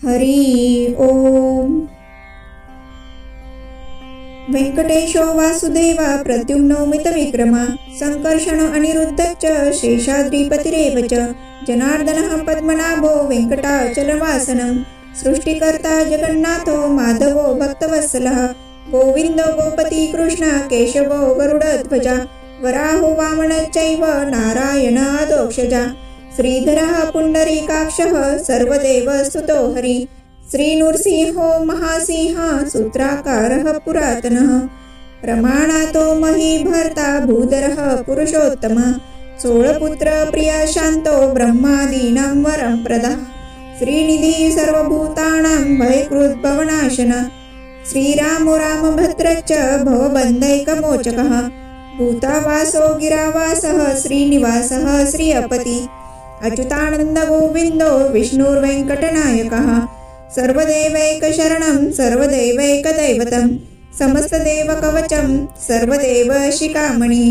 हरि ओम। वेंकटेशो वासुदेव प्रद्युम्नो मितविक्रमा संकर्षणो अनिरुद्धश्च शेषाद्रिपतिरेव च जनार्दनः पद्मनाभो वेंकटाचलवासनं सृष्टिकर्ता जगन्नाथो माधवो भक्तवत्सलः गोविन्दो गोपति कृष्ण केशवो गरुडध्वजा वराहो वामनश्चैव नारायण अधोक्षजा श्रीधरः पुण्डरीकाक्षः सर्वदेवस्तुतो हरि श्रीनृसिंहो महासिंह सूत्राकारः पुरातनः रमानाथो महीभर्ता भूधरः पुरुषोत्तमः सोळपुत्र प्रिया शान्तो ब्रह्मादीनां वरं प्रदः श्रीनिधि सर्वभूतानां भयकृद्भवनाशन श्रीरामो रामभद्रश्च भवबन्धैकमोचकः भूतावासो गिरावासः श्रीनिवासः श्रियपति अच्युतानन्द गोविन्दो विष्णुर्वेङ्कटनायकः सर्वदेवैकशरणं सर्वदेवैकदैवतं समस्तदेवकवचं सर्वदेवशिखामणि।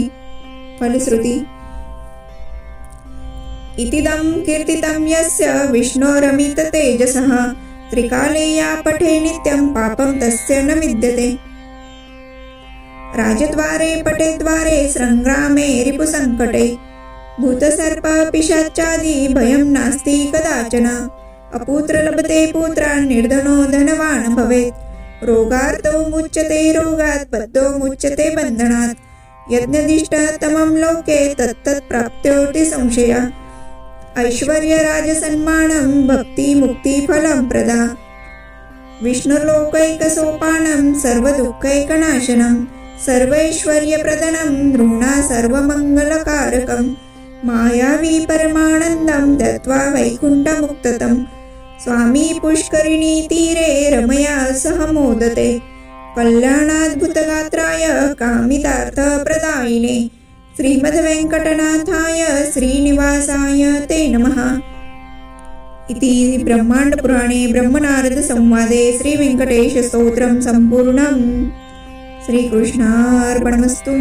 फलश्रुति इतिदं कीर्तितं यस्य विष्णोरमिततेजसः त्रिकाले या पठे नित्यं पापं तस्य न विद्यते। राजद्वारे पटेद्वारे संग्रामे रिपुसङ्कटे भूतसर्प पिशाचादि भयं नास्ति कदाचन अपुत्र लभते पुत्रान् निर्धनो धनवान् भवेत् रोगार्तो मुच्यते रोगात् बद्धो मुच्यते बन्धनात् यज्ञदिष्टतमं लोके तत्तत् प्राप्त्योति संशय ऐश्वर्य राजसन्मानं भक्ति मुक्ति फलं प्रदा विष्णुलोकैकसोपानं सर्वदुःखैकनाशनं सर्वैश्वर्यप्रदनं नृणा सर्वमङ्गलकारकं मायावी परमानन्दं दत्त्वा वैकुण्ठमुक्ततं स्वामी पुष्करिणी तीरे रमया सह मोदते कल्याणाद्भुतगात्राय कामितार्थप्रदायिने श्रीमद्वेङ्कटनाथाय श्रीनिवासाय ते नमः। इति ब्रह्माण्डपुराणे ब्रह्मनारदसंवादे श्रीवेङ्कटेशस्तोत्रं सम्पूर्णम्। श्रीकृष्णार्पणमस्तु।